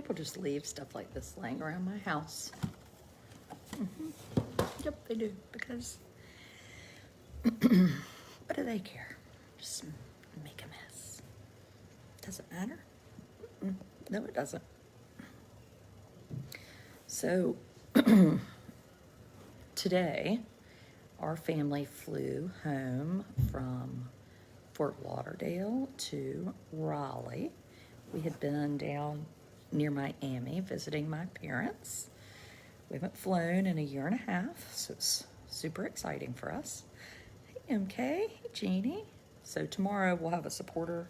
People just leave stuff like this laying around my house. Yep, they do, because what do they care? Just make a mess. Doesn't matter. No, it doesn't. So today, our family flew home from Fort Lauderdale to Raleigh. We had been down near Miami visiting my parents. We haven't flown in a year and a half, so it's super exciting for us. Hey, MK. Hey, Jeannie. So tomorrow we'll have a supporter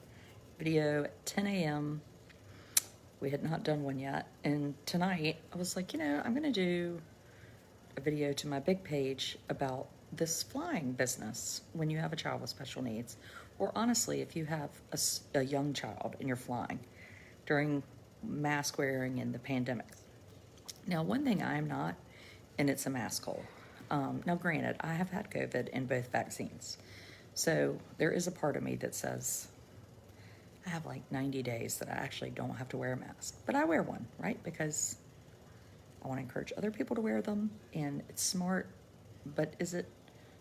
video at 10 a.m. We had not done one yet. And tonight I was like, I'm going to do a video to my big page about this flying business when you have a child with special needs. Or honestly, if you have a young child and you're flying during mask wearing and the pandemic. Now, one thing I'm not, and it's a mask hole. Now, granted, I have had COVID in both vaccines. So there is a part of me that says I have like 90 days that I actually don't have to wear a mask. But I wear one, right? Because I want to encourage other people to wear them, and it's smart. But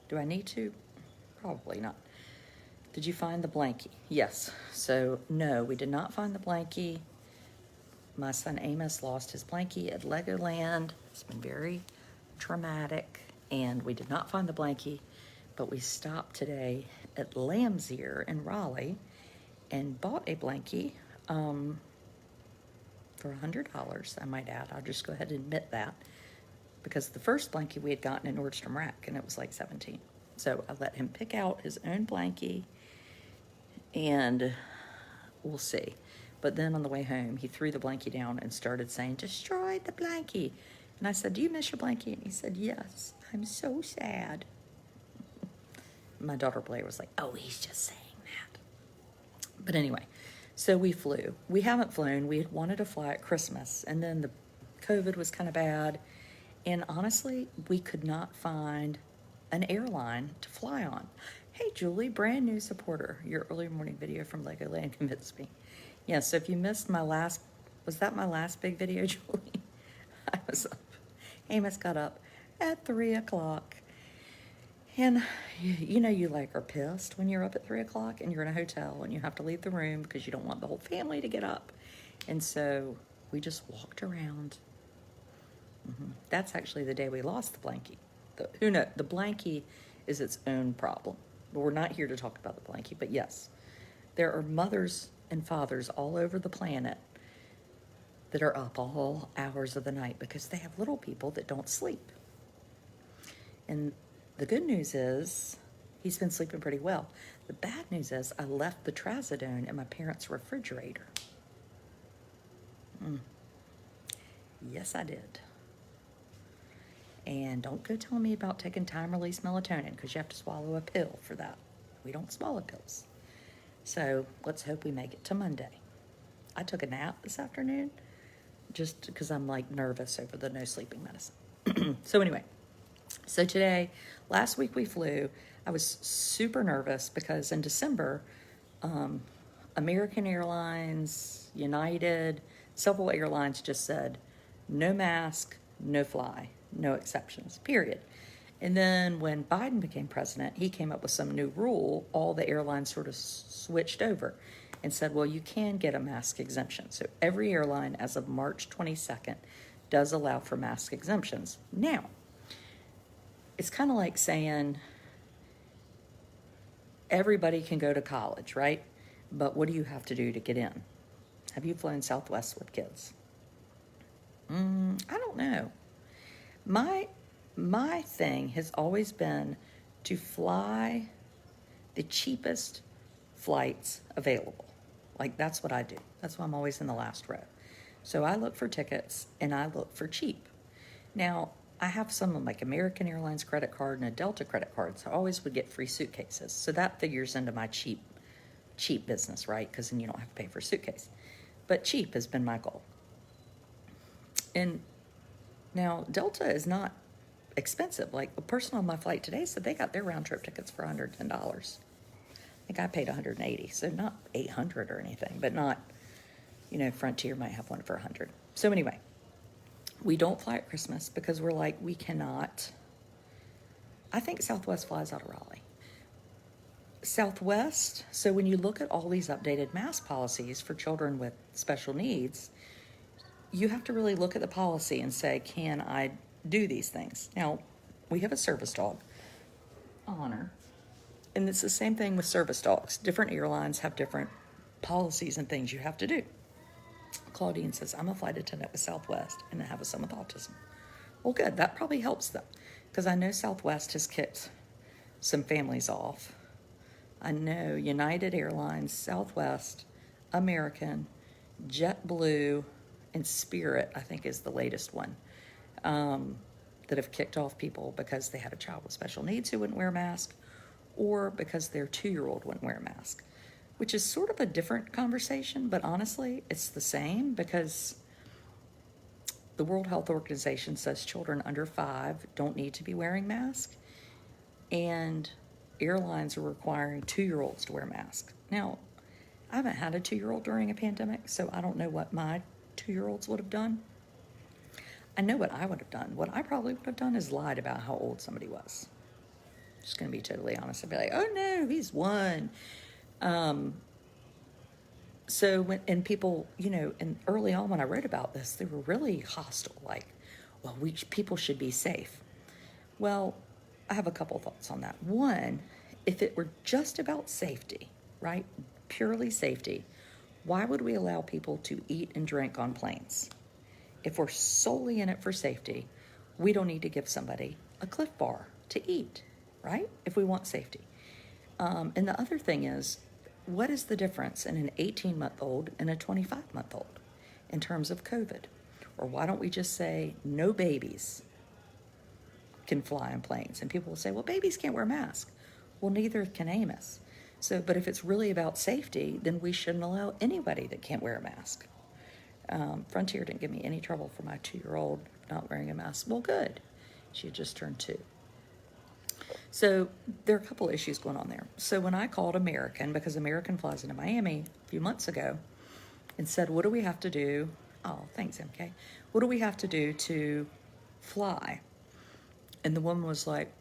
do I need to? Probably not. Did you find the blankie? Yes. So, no, we did not find the blankie. My son Amos lost his blankie at Legoland. It's been very traumatic, and we did not find the blankie, but we stopped today at Lamb's Ear in Raleigh and bought a blankie for $100, I might add. I'll just go ahead and admit that, because the first blankie we had gotten in Nordstrom Rack, and it was like $17. So I let him pick out his own blankie, and we'll see. But then on the way home, he threw the blankie down and started saying, "Destroyed the blankie." And I said, "Do you miss your blankie?" And he said, "Yes, I'm so sad." My daughter Blair was like, "Oh, he's just saying that." But anyway, so we flew. We haven't flown. We had wanted to fly at Christmas, and then the COVID was kind of bad. And honestly, we could not find an airline to fly on. Hey, Julie, brand new supporter. Your early morning video from Legoland convinced me. Yeah, so if you missed was that my last big video, Julie? I was up. Amos got up at 3 o'clock. And you like are pissed when you're up at 3 o'clock and you're in a hotel and you have to leave the room because you don't want the whole family to get up. And so we just walked around. That's actually the day we lost the blankie. The blankie is its own problem. But we're not here to talk about the blankie. But yes, there are mothers and fathers all over the planet that are up all hours of the night because they have little people that don't sleep. And the good news is he's been sleeping pretty well. The bad news is I left the Trazodone in my parents' refrigerator. Yes, I did. And don't go telling me about taking time-release melatonin, because you have to swallow a pill for that. We don't swallow pills. So let's hope we make it to Monday. I took a nap this afternoon just because I'm like nervous over the no sleeping medicine. So anyway, so last week we flew. I was super nervous because in December, American Airlines, United, several airlines just said, no mask, no fly, no exceptions, period. And then when Biden became president, he came up with some new rule. All the airlines sort of switched over and said, well, you can get a mask exemption. So every airline as of March 22nd does allow for mask exemptions. Now, it's kind of like saying everybody can go to college, right? But what do you have to do to get in? Have you flown Southwest with kids? I don't know. My thing has always been to fly the cheapest flights available. Like, that's what I do. That's why I'm always in the last row. So I look for tickets and I look for cheap. Now, I have some like American Airlines credit card and a Delta credit card, so I always would get free suitcases. So that figures into my cheap business, right? Because then you don't have to pay for a suitcase. But cheap has been my goal. And now Delta is not expensive. Like, a person on my flight today said they got their round trip tickets for $110. I think I paid $180, so not $800 or anything, but not, Frontier might have one for $100. So anyway, we don't fly at Christmas because we're like, we cannot. I think Southwest flies out of Raleigh. Southwest, so when you look at all these updated mask policies for children with special needs, you have to really look at the policy and say, can I do these things? Now, we have a service dog, Honor, and it's the same thing with service dogs. Different airlines have different policies and things you have to do. Claudine says, I'm a flight attendant with Southwest and I have a son with autism. Well, good. That probably helps them because I know Southwest has kicked some families off. I know United Airlines, Southwest, American, JetBlue, and Spirit, I think, is the latest one, that have kicked off people because they had a child with special needs who wouldn't wear a mask or because their 2-year-old wouldn't wear a mask, which is sort of a different conversation, but honestly, it's the same because the World Health Organization says children under 5 don't need to be wearing masks, and airlines are requiring 2-year-olds to wear masks. Now, I haven't had a 2-year-old during a pandemic, so I don't know what my 2-year-olds would have done. I know what I would have done. What I probably would have done is lied about how old somebody was. Just going to be totally honest. I'd be like, oh no, he's 1. So and people, and early on when I wrote about this, they were really hostile. Like, well, people should be safe. Well, I have a couple thoughts on that. One, if it were just about safety, right? Purely safety, why would we allow people to eat and drink on planes? If we're solely in it for safety, we don't need to give somebody a Cliff Bar to eat, right? If we want safety. And the other thing is, what is the difference in an 18-month-old and a 25-month-old in terms of COVID? Or why don't we just say no babies can fly on planes? And people will say, well, babies can't wear masks. Well, neither can Amos. But if it's really about safety, then we shouldn't allow anybody that can't wear a mask. Frontier didn't give me any trouble for my 2-year-old not wearing a mask. Well, good. She had just turned 2. So there are a couple issues going on there. So when I called American, because American flies into Miami a few months ago, and said, what do we have to do? Oh, thanks, MK. What do we have to do to fly? And the woman was like,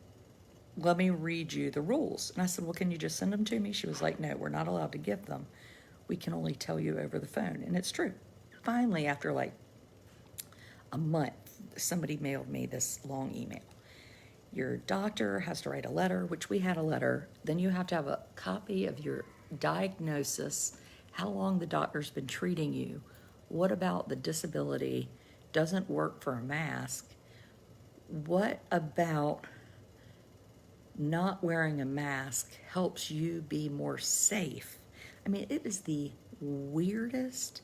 let me read you the rules. And I said, well, can you just send them to me? She was like, no, we're not allowed to give them. We can only tell you over the phone. And it's true. Finally, after like a month, somebody mailed me this long email. Your doctor has to write a letter, which we had a letter. Then you have to have a copy of your diagnosis, how long the doctor's been treating you. What about the disability? Doesn't work for a mask. What about not wearing a mask helps you be more safe? I mean, it is the weirdest,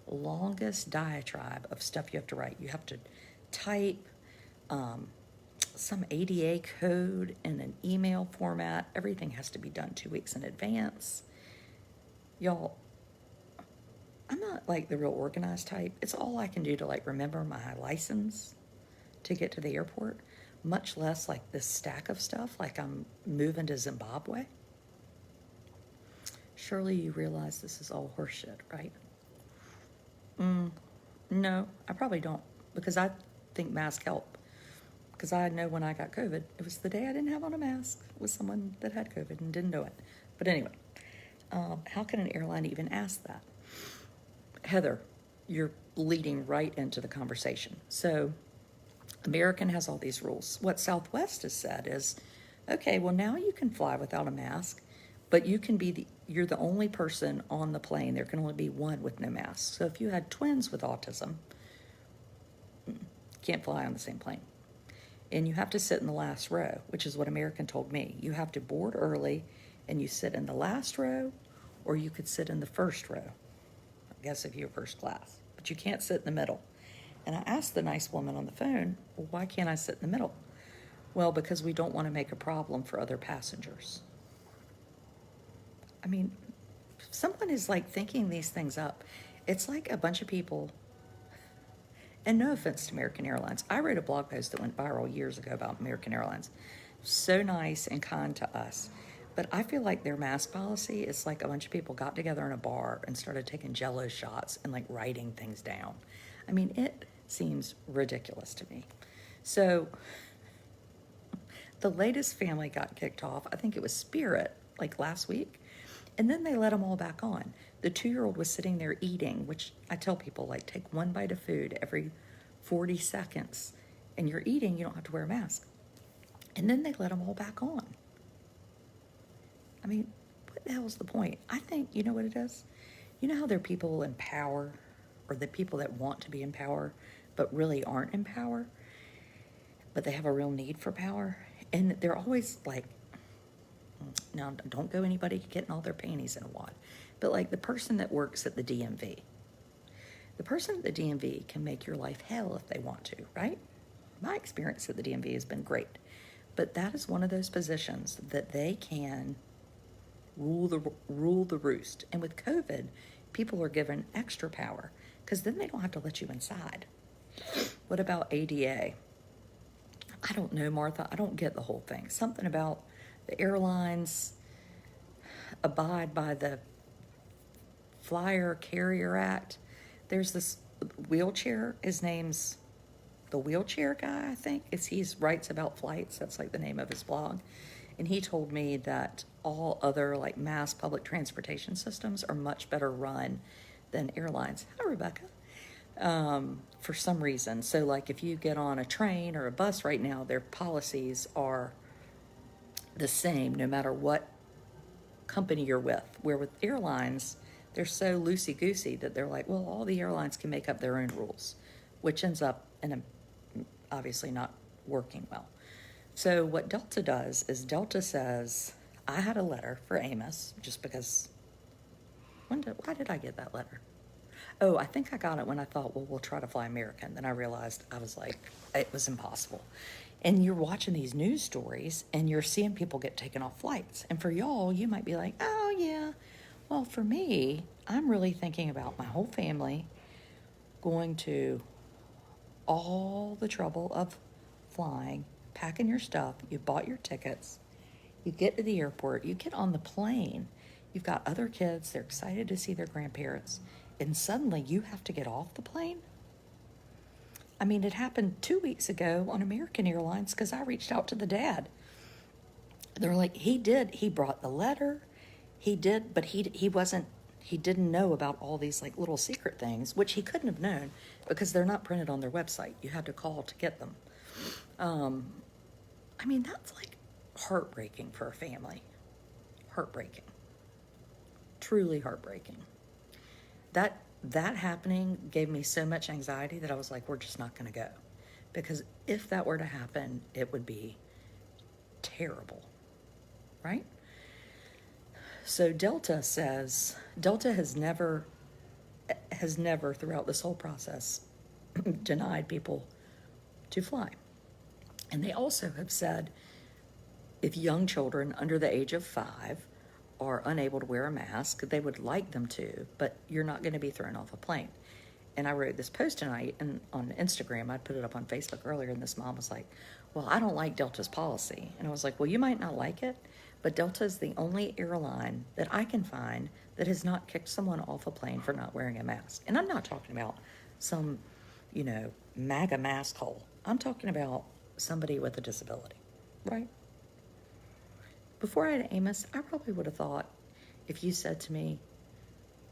longest diatribe of stuff you have to write. You have to type some ADA code in an email format. Everything has to be done 2 weeks in advance. Y'all, I'm not like the real organized type. It's all I can do to like remember my license to get to the airport, much less like this stack of stuff like I'm moving to Zimbabwe. Surely you realize this is all horseshit, right? No, I probably don't, because I think masks help. Because I know when I got COVID, it was the day I didn't have on a mask with someone that had COVID and didn't know it. But anyway, how can an airline even ask that? Heather, you're leading right into the conversation. So American has all these rules. What Southwest has said is, okay, well, now you can fly without a mask, but you can be you're the only person on the plane. There can only be one with no mask. So if you had twins with autism, can't fly on the same plane. And you have to sit in the last row, which is what American told me. You have to board early and you sit in the last row, or you could sit in the first row, I guess if you're first class, but you can't sit in the middle. And I asked the nice woman on the phone, well, why can't I sit in the middle? Well, because we don't want to make a problem for other passengers. I mean, someone is like thinking these things up. It's like a bunch of people. And no offense to American Airlines. I wrote a blog post that went viral years ago about American Airlines. So nice and kind to us. But I feel like their mask policy is like a bunch of people got together in a bar and started taking Jell-O shots and like writing things down. I mean, it seems ridiculous to me. So the latest family got kicked off. I think it was Spirit, like last week. And then they let them all back on. The 2-year-old was sitting there eating, which I tell people, like, take one bite of food every 40 seconds. And you're eating, you don't have to wear a mask. And then they let them all back on. I mean, what the hell's the point? I think, you know what it is? You know how there are people in power, or the people that want to be in power, but really aren't in power, but they have a real need for power? And they're always like, now don't go anybody getting all their panties in a wad, but like the person that works at the DMV. The person at the DMV can make your life hell if they want to, right? My experience at the DMV has been great. But that is one of those positions that they can rule the roost. And with COVID, people are given extra power because then they don't have to let you inside. What about ADA? I don't know, Martha. I don't get the whole thing. Something about the airlines abide by the Flyer Carrier Act. There's this wheelchair. His name's the Wheelchair Guy, I think. He writes about flights. That's like the name of his blog. And he told me that all other like mass public transportation systems are much better run than airlines. Hi, Rebecca. For some reason. So like if you get on a train or a bus right now, their policies are the same no matter what company you're with. Where with airlines, they're so loosey-goosey that they're like, well, all the airlines can make up their own rules, which ends up obviously not working well. So what Delta does is Delta says, I had a letter for Amos just because, why did I get that letter? Oh, I think I got it when I thought, well, we'll try to fly American. Then I realized I was like, it was impossible. And you're watching these news stories and you're seeing people get taken off flights. And for y'all, you might be like, oh, yeah. Well, for me, I'm really thinking about my whole family going to all the trouble of flying, packing your stuff. You bought your tickets. You get to the airport. You get on the plane. You've got other kids. They're excited to see their grandparents. And suddenly you have to get off the plane? I mean, it happened 2 weeks ago on American Airlines because I reached out to the dad. They're like, he brought the letter. He did, but he didn't know about all these like little secret things, which he couldn't have known because they're not printed on their website. You had to call to get them. I mean, that's like heartbreaking for a family. Heartbreaking. Truly heartbreaking. That happening gave me so much anxiety that I was like, we're just not going to go. Because if that were to happen, it would be terrible, right? So Delta says, Delta has never throughout this whole process denied people to fly. And they also have said if young children under the age of 5 are unable to wear a mask, they would like them to, but you're not going to be thrown off a plane. And I wrote this post tonight on Instagram. I put it up on Facebook earlier, and this mom was like, well, I don't like Delta's policy. And I was like, well, you might not like it, but Delta is the only airline that I can find that has not kicked someone off a plane for not wearing a mask. And I'm not talking about some, MAGA mask hole. I'm talking about somebody with a disability, right? Before I had Amos, I probably would have thought, if you said to me,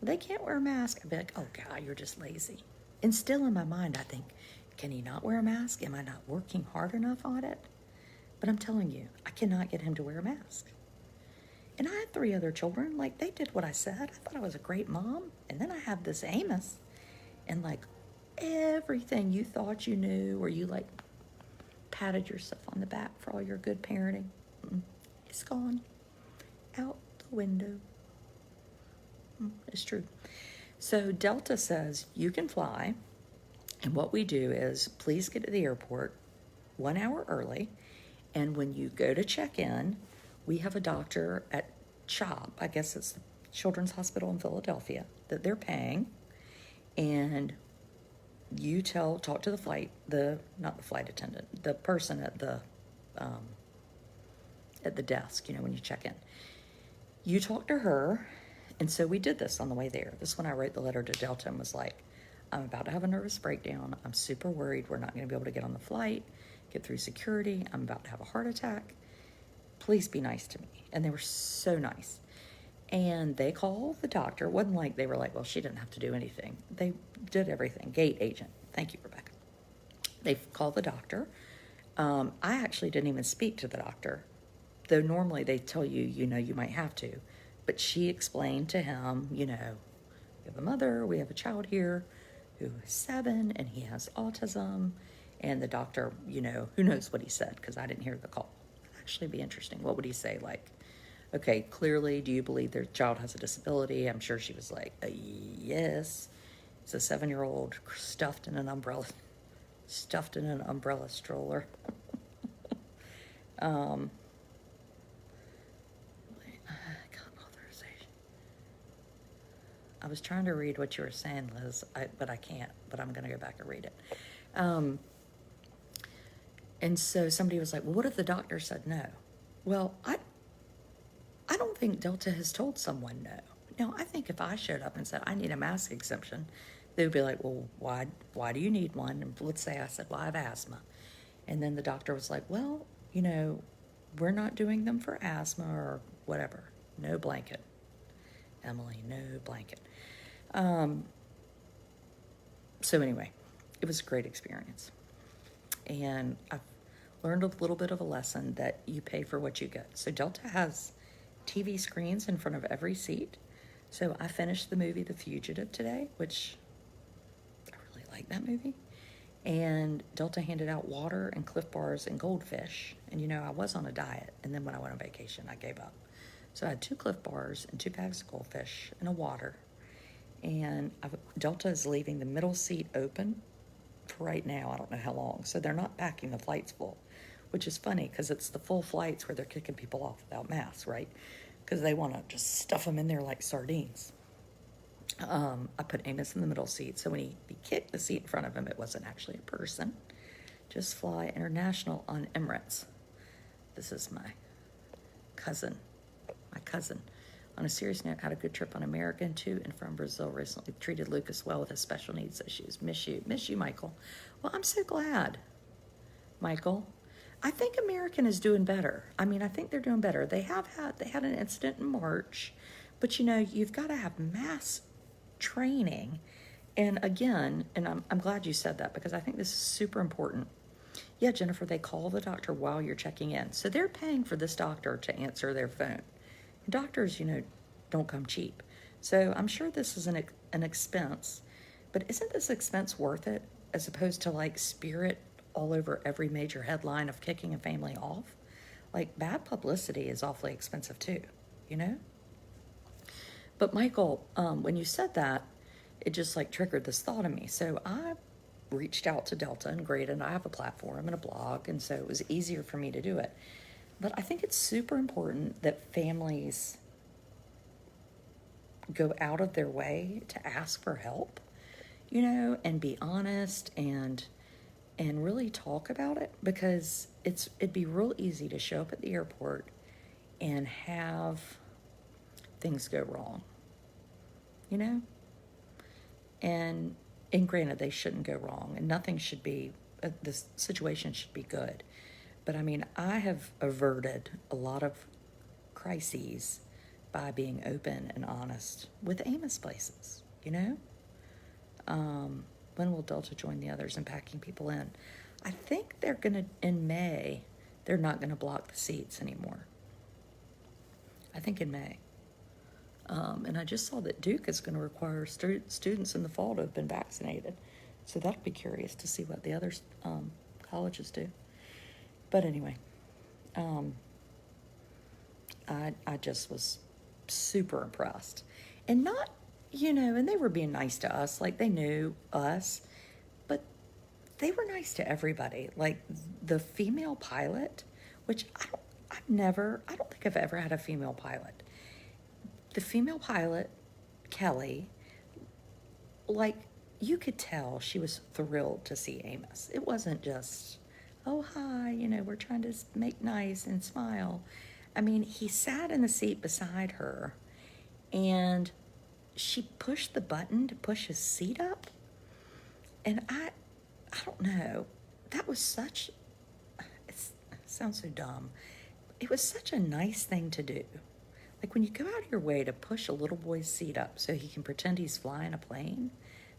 they can't wear a mask, I'd be like, oh God, you're just lazy. And still in my mind, I think, can he not wear a mask? Am I not working hard enough on it? But I'm telling you, I cannot get him to wear a mask. And I had 3 other children. Like, they did what I said. I thought I was a great mom. And then I have this Amos. And like, everything you thought you knew, or you like patted yourself on the back for all your good parenting, it's gone out the window. It's true. So Delta says you can fly, and what we do is please get to the airport 1 hour early, and when you go to check in, we have a doctor at CHOP, I guess it's the Children's Hospital in Philadelphia, that they're paying, and you talk to not the flight attendant, the person at the desk, when you check in. You talk to her, and so we did this on the way there. This is when I wrote the letter to Delta and was like, I'm about to have a nervous breakdown. I'm super worried we're not going to be able to get on the flight, get through security. I'm about to have a heart attack. Please be nice to me. And they were so nice. And they called the doctor. It wasn't like they were like, well, she didn't have to do anything. They did everything. Gate agent. Thank you, Rebecca. They called the doctor. I actually didn't even speak to the doctor, though normally they tell you, you might have to. But she explained to him, we have a mother, we have a child here who is 7 and he has autism. And the doctor, who knows what he said, because I didn't hear the call. It'd actually be interesting. What would he say? Like, okay, clearly, do you believe their child has a disability? I'm sure she was like, yes. It's a 7-year-old stuffed in an umbrella stroller. Got authorization. I was trying to read what you were saying, Liz, but I can't. But I'm going to go back and read it. And so somebody was like, well, what if the doctor said no? Well, I don't think Delta has told someone no. Now, I think if I showed up and said, I need a mask exemption, they would be like, well, why do you need one? And let's say I said, well, I have asthma. And then the doctor was like, well, we're not doing them for asthma or whatever. No blanket. Emily, no blanket. So anyway, it was a great experience. And I've learned a little bit of a lesson that you pay for what you get. So Delta has TV screens in front of every seat. So I finished the movie The Fugitive today, which I really like that movie. And Delta handed out water and Cliff Bars and goldfish. And I was on a diet. And then when I went on vacation, I gave up. So I had 2 Cliff Bars and 2 bags of goldfish and a water. And Delta is leaving the middle seat open for right now. I don't know how long. So they're not packing the flights full, which is funny because it's the full flights where they're kicking people off without masks, right? Because they want to just stuff them in there like sardines. I put Amos in the middle seat, so when he kicked the seat in front of him, it wasn't actually a person. Just Fly International on Emirates. This is my cousin. On a serious note, had a good trip on American to and from Brazil recently. Treated Lucas well with his special needs issues. Miss you, Michael. Well, I'm so glad, Michael. I think American is doing better. I think they're doing better. They had an incident in March, but you've got to have mass training. And again, and I'm glad you said that because I think this is super important. Yeah, Jennifer, they call the doctor while you're checking in. So they're paying for this doctor to answer their phone. And doctors, don't come cheap. So I'm sure this is an expense, but isn't this expense worth it as opposed to like Spirit all over every major headline of kicking a family off? Like, bad publicity is awfully expensive too, But Michael, when you said that, it just like triggered this thought in me. So I reached out to Delta and Greta, and I have a platform and a blog, and so it was easier for me to do it. But I think it's super important that families go out of their way to ask for help, and be honest and really talk about it, because it'd be real easy to show up at the airport and have things go wrong, and granted, they shouldn't go wrong, and nothing should be, this situation should be good. But I have averted a lot of crises by being open and honest with Amos places, When will Delta join the others in packing people in? I think they're going to, in May, they're not going to block the seats anymore. I think in May. And I just saw that Duke is going to require students in the fall to have been vaccinated. So that'll be curious to see what the other colleges do. But anyway, I just was super impressed. And not, and they were being nice to us, like they knew us, but they were nice to everybody. Like the female pilot, which I don't think I've ever had a female pilot. The female pilot, Kelly, like you could tell she was thrilled to see Amos. It wasn't just, oh, hi, we're trying to make nice and smile. He sat in the seat beside her, and she pushed the button to push his seat up. And I don't know, that was such, it sounds so dumb. It was such a nice thing to do. Like when you go out of your way to push a little boy's seat up so he can pretend he's flying a plane,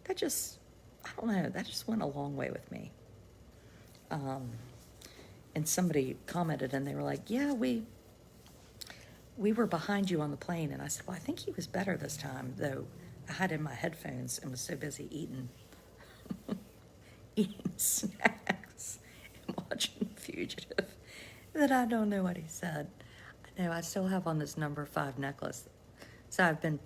that just, I don't know, that just went a long way with me. And somebody commented and they were like, yeah, we were behind you on the plane. And I said, well, I think he was better this time, though I had in my headphones and was so busy eating snacks and watching Fugitive that I don't know what he said. I know I still have on this number 5 necklace. So I've been,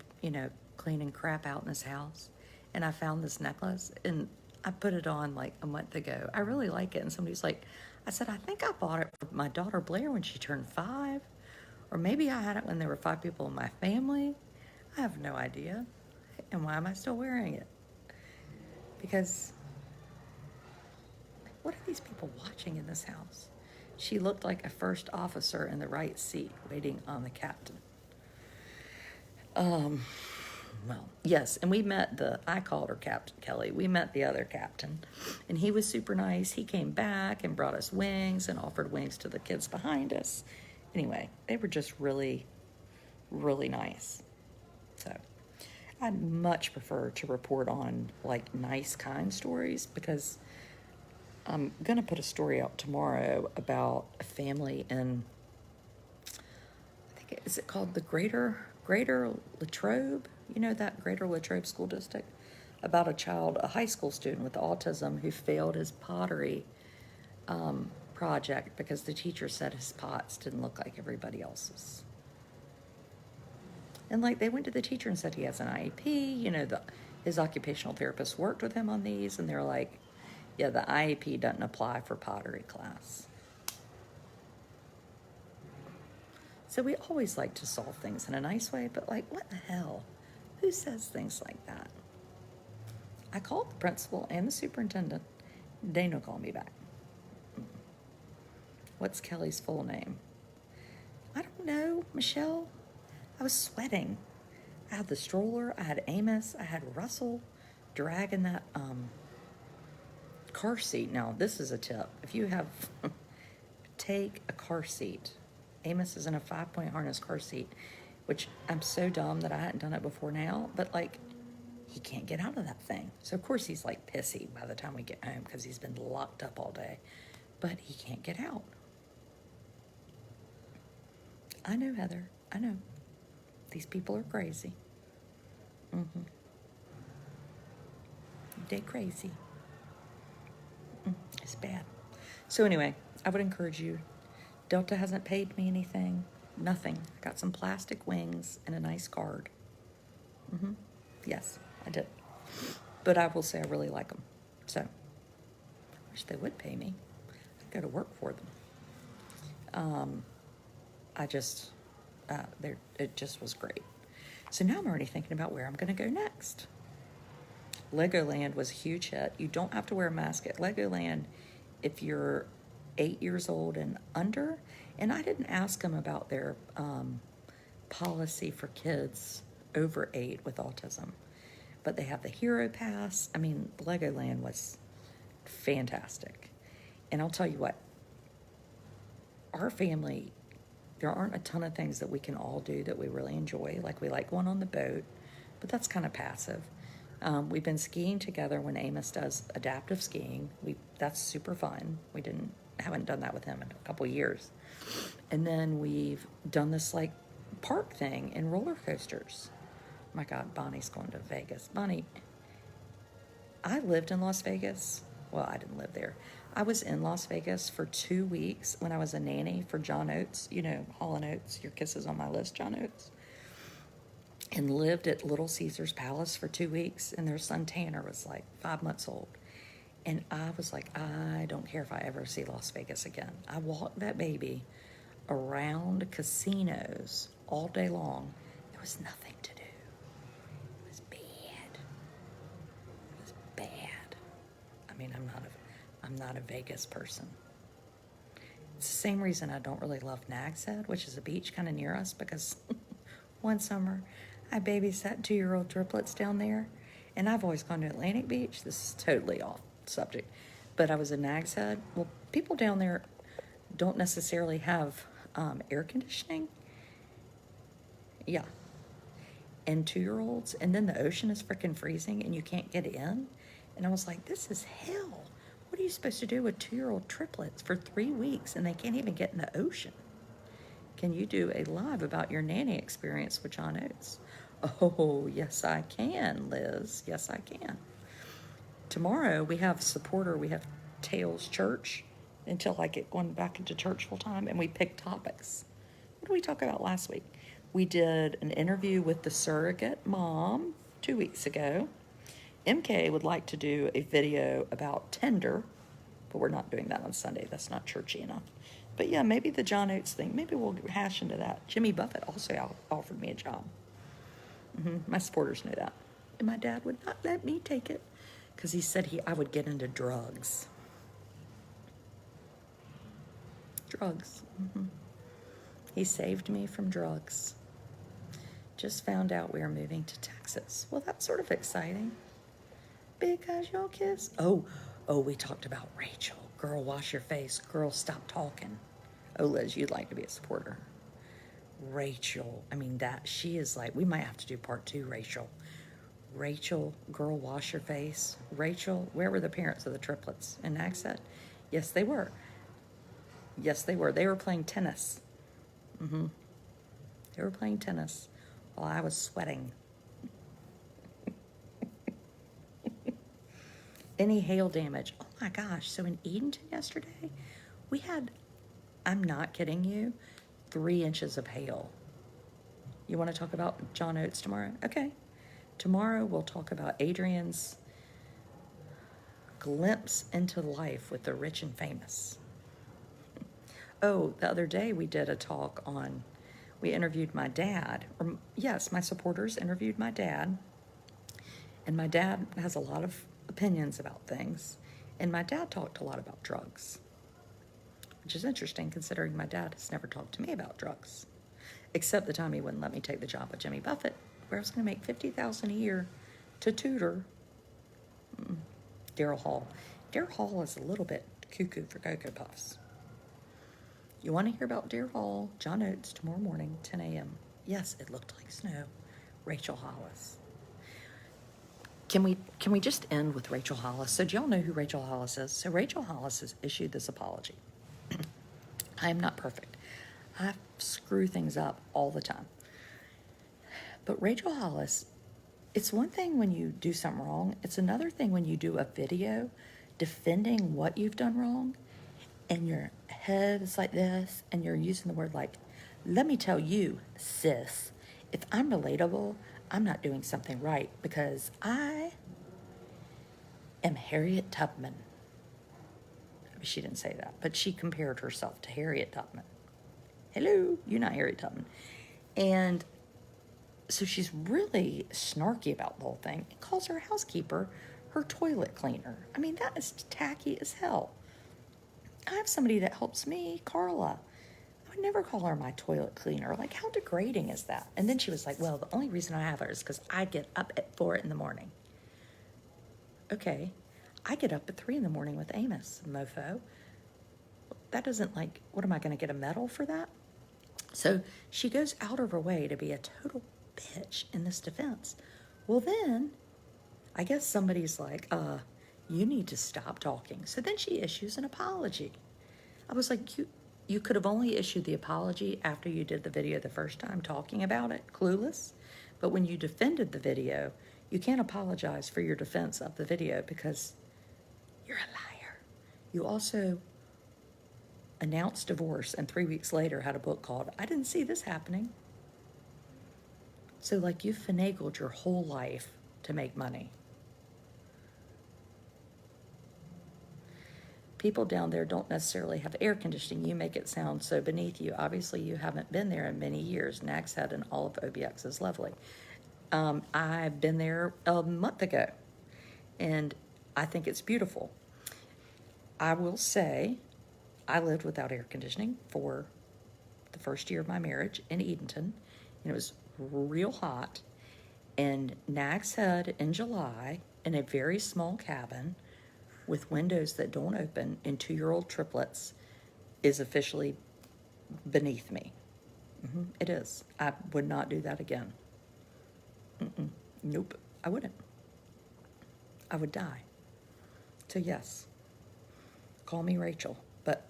cleaning crap out in this house, and I found this necklace, and I put it on like a month ago. I really like it, and somebody's like, I said, I think I bought it for my daughter Blair when she turned 5, or maybe I had it when there were 5 people in my family. I have no idea. And why am I still wearing it? Because what are these people watching in this house? She looked like a first officer in the right seat waiting on the captain. Well, yes, and I called her Captain Kelly. We met the other captain, and he was super nice. He came back and brought us wings and offered wings to the kids behind us. Anyway, they were just really, really nice. So I'd much prefer to report on like nice, kind stories, because I'm going to put a story out tomorrow about a family in, I think, is it called the Greater Latrobe? You know, that Greater Latrobe School District? About a high school student with autism who failed his pottery project because the teacher said his pots didn't look like everybody else's. And like they went to the teacher and said he has an IEP, his occupational therapist worked with him on these, and they're like, yeah, the IEP doesn't apply for pottery class. So we always like to solve things in a nice way, but like, what the hell? Who says things like that? I called the principal and the superintendent. They don't call me back. What's Kelly's full name? I don't know, Michelle. I was sweating. I had the stroller, I had Amos, I had Russell dragging that car seat. Now, this is a tip. If you have, take a car seat. Amos is in a 5-point harness car seat, which I'm so dumb that I hadn't done it before now, but like, he can't get out of that thing. So of course he's like pissy by the time we get home because he's been locked up all day, but he can't get out. I know, Heather, I know. These people are crazy. They crazy. It's bad. So anyway, I would encourage you. Delta hasn't paid me anything. Nothing. I got some plastic wings and a nice card. Yes, I did. But I will say I really like them. So, I wish they would pay me. I'd go to work for them. It just was great. So now I'm already thinking about where I'm going to go next. Legoland was a huge hit. You don't have to wear a mask at Legoland if you're 8 years old and under. And I didn't ask them about their policy for kids over 8 with autism. But they have the Hero Pass. I mean, Legoland was fantastic. And I'll tell you what, our family, there aren't a ton of things that we can all do that we really enjoy. Like we like going on the boat, but that's kind of passive. We've been skiing together when Amos does adaptive skiing. That's super fun. We haven't done that with him in a couple of years. And then we've done this like park thing in roller coasters. My God, Bonnie's going to Vegas. Bonnie, I lived in Las Vegas. Well, I didn't live there. I was in Las Vegas for 2 weeks when I was a nanny for John Oates. Hall & Oates, Your Kisses on My List, John Oates. And lived at Little Caesars Palace for 2 weeks, and their son Tanner was like 5 months old. And I was like, I don't care if I ever see Las Vegas again. I walked that baby around casinos all day long. There was nothing to do. It was bad. It was bad. I mean, I'm not a Vegas person. It's the same reason I don't really love Nags Head, which is a beach kind of near us, because one summer I babysat 2-year-old triplets down there, And I've always gone to Atlantic Beach. This is totally off subject. But I was in Nags Head. Well, people down there don't necessarily have air conditioning. Yeah. And 2-year-olds. And then the ocean is freaking freezing and you can't get in. And I was like, this is hell. What are you supposed to do with 2-year-old triplets for 3 weeks and they can't even get in the ocean? Can you do a live about your nanny experience with John Oates? Oh, yes, I can, Liz. Yes, I can. Tomorrow we have we have Tales Church until I get going back into church full time, and we pick topics. What did we talk about last week? We did an interview with the surrogate mom 2 weeks ago. MK would like to do a video about Tinder, but we're not doing that on Sunday. That's not churchy enough. But yeah, maybe the John Oates thing, maybe we'll hash into that. Jimmy Buffett also offered me a job. My supporters knew that. And my dad would not let me take it because he said I would get into drugs. Drugs. He saved me from drugs. Just found out we are moving to Texas. Well, that's sort of exciting. Because you'll kiss. Oh, we talked about Rachel. Girl, wash your face. Girl, stop talking. Oh, Liz, you'd like to be a supporter. Rachel, she is like, we might have to do part 2, Rachel. Rachel, girl, wash your face. Rachel, where were the parents of the triplets? In Nags Head? Yes, they were. Yes, they were. They were playing tennis. They were playing tennis while I was sweating. Any hail damage? Oh my gosh. So in Edenton yesterday, we had, I'm not kidding you, 3 inches of hail. You want to talk about John Oates tomorrow? Okay. Tomorrow we'll talk about Adrian's glimpse into life with the rich and famous. Oh, the other day we did a talk we interviewed my dad. Yes, my supporters interviewed my dad. And my dad has a lot of opinions about things. And my dad talked a lot about drugs, which is interesting considering my dad has never talked to me about drugs, except the time he wouldn't let me take the job with Jimmy Buffett, where I was going to make $50,000 a year to tutor Daryl Hall. Daryl Hall is a little bit cuckoo for Cocoa Puffs. You want to hear about Daryl Hall, John Oates, tomorrow morning, 10 a.m. Yes, it looked like snow. Rachel Hollis. Can we just end with Rachel Hollis? So do y'all know who Rachel Hollis is? So Rachel Hollis has issued this apology. I am not perfect. I screw things up all the time. But Rachel Hollis, it's one thing when you do something wrong. It's another thing when you do a video defending what you've done wrong and your head is like this and you're using the word like, let me tell you, sis, if I'm relatable, I'm not doing something right because I am Harriet Tubman. She didn't say that, but she compared herself to Harriet Tubman. Hello, you're not Harriet Tubman. And so she's really snarky about the whole thing and calls her housekeeper her toilet cleaner. That is tacky as hell. I have somebody that helps me, Carla. I would never call her my toilet cleaner. Like, how degrading is that? And then she was like, well, the only reason I have her is because I get up at 4 in the morning. Okay, I get up at 3 in the morning with Amos, mofo. That doesn't what am I going to get a medal for that? So she goes out of her way to be a total bitch in this defense. Well, then, I guess somebody's like, you need to stop talking. So then she issues an apology. I was like, you could have only issued the apology after you did the video the first time talking about it, clueless. But when you defended the video, you can't apologize for your defense of the video because you're a liar. You also announced divorce and 3 weeks later had a book called I Didn't See This Happening. So you finagled your whole life to make money. People down there don't necessarily have air conditioning. You make it sound so beneath you. Obviously, you haven't been there in many years. Nags Head and all of OBX is lovely. I've been there a month ago, and I think it's beautiful. I will say I lived without air conditioning for the first year of my marriage in Edenton, and it was real hot. And Nag's Head in July in a very small cabin with windows that don't open and 2-year-old triplets is officially beneath me. It is. I would not do that again. Nope, I wouldn't. I would die. So yes, call me Rachel, but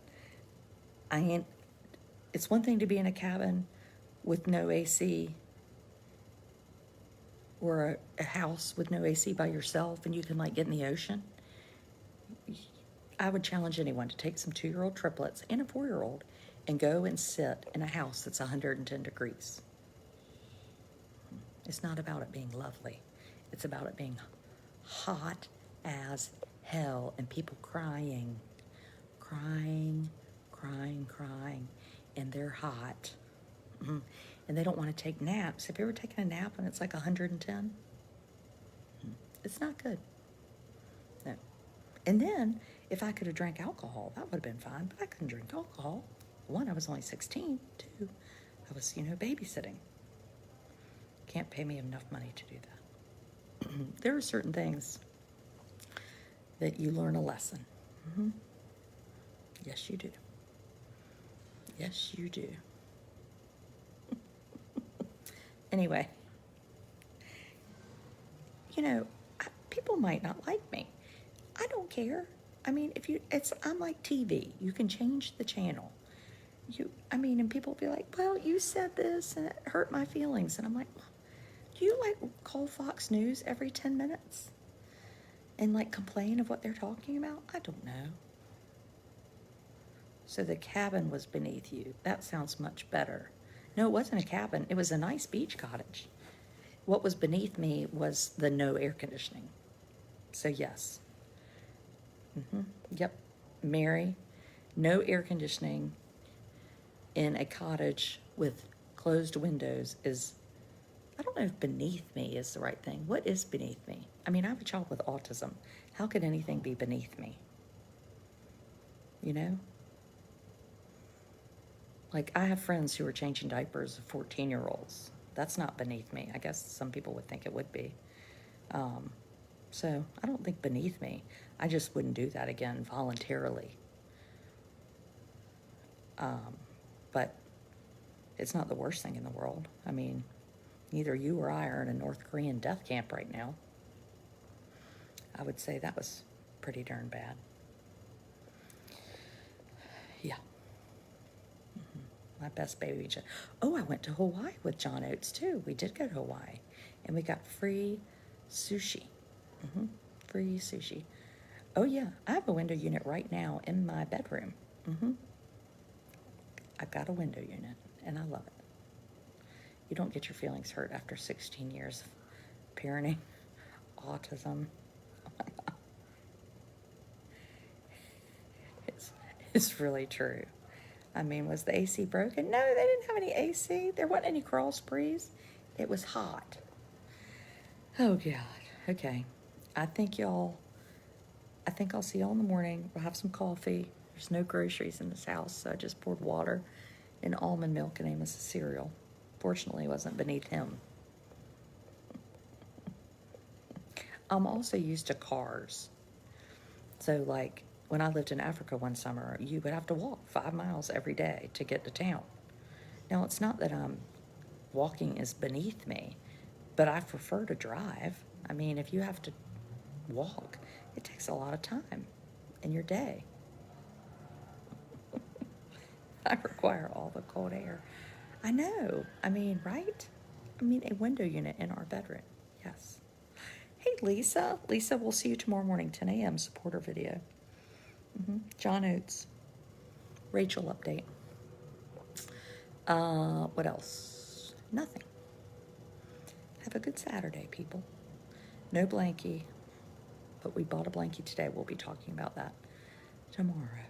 I ain't. It's one thing to be in a cabin with no AC, or a house with no AC by yourself and you can like get in the ocean. I would challenge anyone to take some 2-year-old triplets and a 4-year-old and go and sit in a house that's 110 degrees. It's not about it being lovely. It's about it being hot as hell and people crying, and they're hot. And they don't want to take naps. Have you ever taken a nap and it's like 110? It's not good. No. And then, if I could have drank alcohol, that would have been fine, but I couldn't drink alcohol. One, I was only 16. Two, I was, babysitting. Can't pay me enough money to do that. There are certain things that you learn a lesson. Yes, you do. Yes, you do. Anyway, people might not like me. I don't care. I mean, I'm like TV. You can change the channel. And people will be like, well, you said this and it hurt my feelings. And I'm like, do you call Fox News every 10 minutes and complain of what they're talking about? I don't know. So the cabin was beneath you. That sounds much better. No, it wasn't a cabin. It was a nice beach cottage. What was beneath me was the no air conditioning. So yes. Yep. Mary, no air conditioning in a cottage with closed windows is, I don't know if beneath me is the right thing. What is beneath me? I mean, I have a child with autism. How could anything be beneath me? I have friends who are changing diapers of 14-year-olds. That's not beneath me. I guess some people would think it would be. So I don't think beneath me. I just wouldn't do that again voluntarily. But it's not the worst thing in the world. I mean, neither you or I are in a North Korean death camp right now. I would say that was pretty darn bad. Yeah. My best baby. Oh, I went to Hawaii with John Oates too. We did go to Hawaii, and we got free sushi. Free sushi. Oh yeah, I have a window unit right now in my bedroom. I've got a window unit, and I love it. You don't get your feelings hurt after 16 years of parenting autism. Oh my God. It's really true. I mean, was the AC broken? No, they didn't have any AC. There wasn't any crawl sprees. It was hot. Oh, God. Okay. I think I'll see y'all in the morning. We'll have some coffee. There's no groceries in this house, so I just poured water and almond milk and Amos a cereal. Fortunately, it wasn't beneath him. I'm also used to cars. So, when I lived in Africa one summer, you would have to walk 5 miles every day to get to town. Now, it's not that walking is beneath me, but I prefer to drive. I mean, if you have to walk, it takes a lot of time in your day. I require all the cold air. I know. I mean, right? I mean, a window unit in our bedroom. Yes. Hey, Lisa. Lisa, we'll see you tomorrow morning, 10 a.m. supporter video. John Oates. Rachel update. What else? Nothing. Have a good Saturday, people. No blankie, but we bought a blankie today. We'll be talking about that tomorrow.